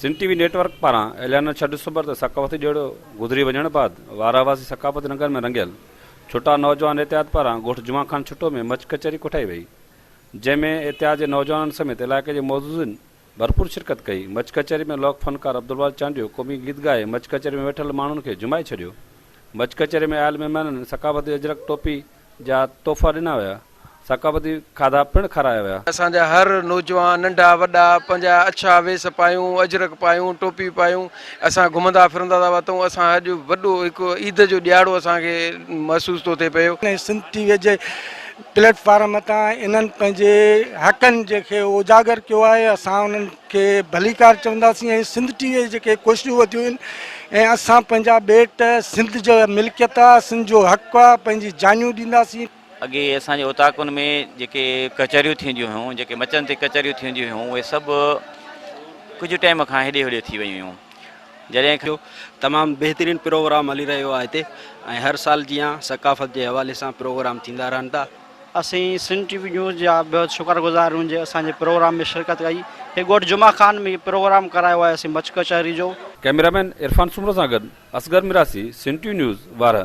Sindh TV network पारां एलियाना 6 डिसंबर ते सकाफती ॾिणु गुज़री वञण बाद वारावासी सकाफती नगर में रंगियल छुटा नौजवान एहतियात पारां ॻोठ जुमा खान छुटो में मच कचहरी कुटाई वई, जंहिंमें एहतियात जे नौजवाननि समेत इलाइक़े जे मौजूदनि भरपूर शिरकत कई। मच कचहरी में लोक फनकार अब्दुल चांडियो क़ौमी गीत गाए मच कचहरी में वेठल माण्हुनि खे जुमाए छॾियो। मच कचहरी में आयल महिमाननि सकाफती अजरक टोपी जा तोहफ़ा ॾिना विया, सकाफती खाधा पिण खाराया विया। असांजा हर नौजवान नंढा वॾा पंहिंजा अछा वेस पायूं, अजरक पायूं, टोपी पायूं, असां घुमंदा फिरंदा था वठूं। असां अॼु वॾो हिकु ईद जो ॾियारो असांखे महसूस थो थिए पियो। सिंध टीवीअ जे प्लेटफॉर्म तां इन्हनि पंहिंजे हक़नि जेके उजागर कयो आहे, असां उन्हनि खे भलीकार चवंदासीं। ऐं सिंध टीवीअ जी जेके कोशिशूं वधियूं आहिनि ऐं असां पंहिंजा बेट सिंध जो मिल्कियत आहे, सिंध जो हक़ु आहे, पंहिंजी जानियूं ॾींदासीं। अॻे असांजे उताकुनि में जेके कचहरियूं थींदियूं हुयूं, जेके मचनि ते कचहरियूं थींदियूं हुयूं, उहे सभु कुझु टाइम खां हेॾे होॾे थी वयूं हुयूं। जॾहिं खां तमामु बहितरीनु प्रोग्राम हली रहियो आहे हिते, ऐं हर साल जीअं सकाफ़त जे हवाले सां प्रोग्राम थींदा रहनि था। असीं सिंध टीवी न्यूज़ जा बहुत शुक्रगुज़ार हुजे असांजे प्रोग्राम में शिरकत कई। हे ॻोठ जुमा खान में प्रोग्राम करायो आहे असीं मच कचहरी जो। कैमरामैन इरफान सुमरो सां गॾु असगर मिरासी, सिंध टीवी न्यूज़ वारा।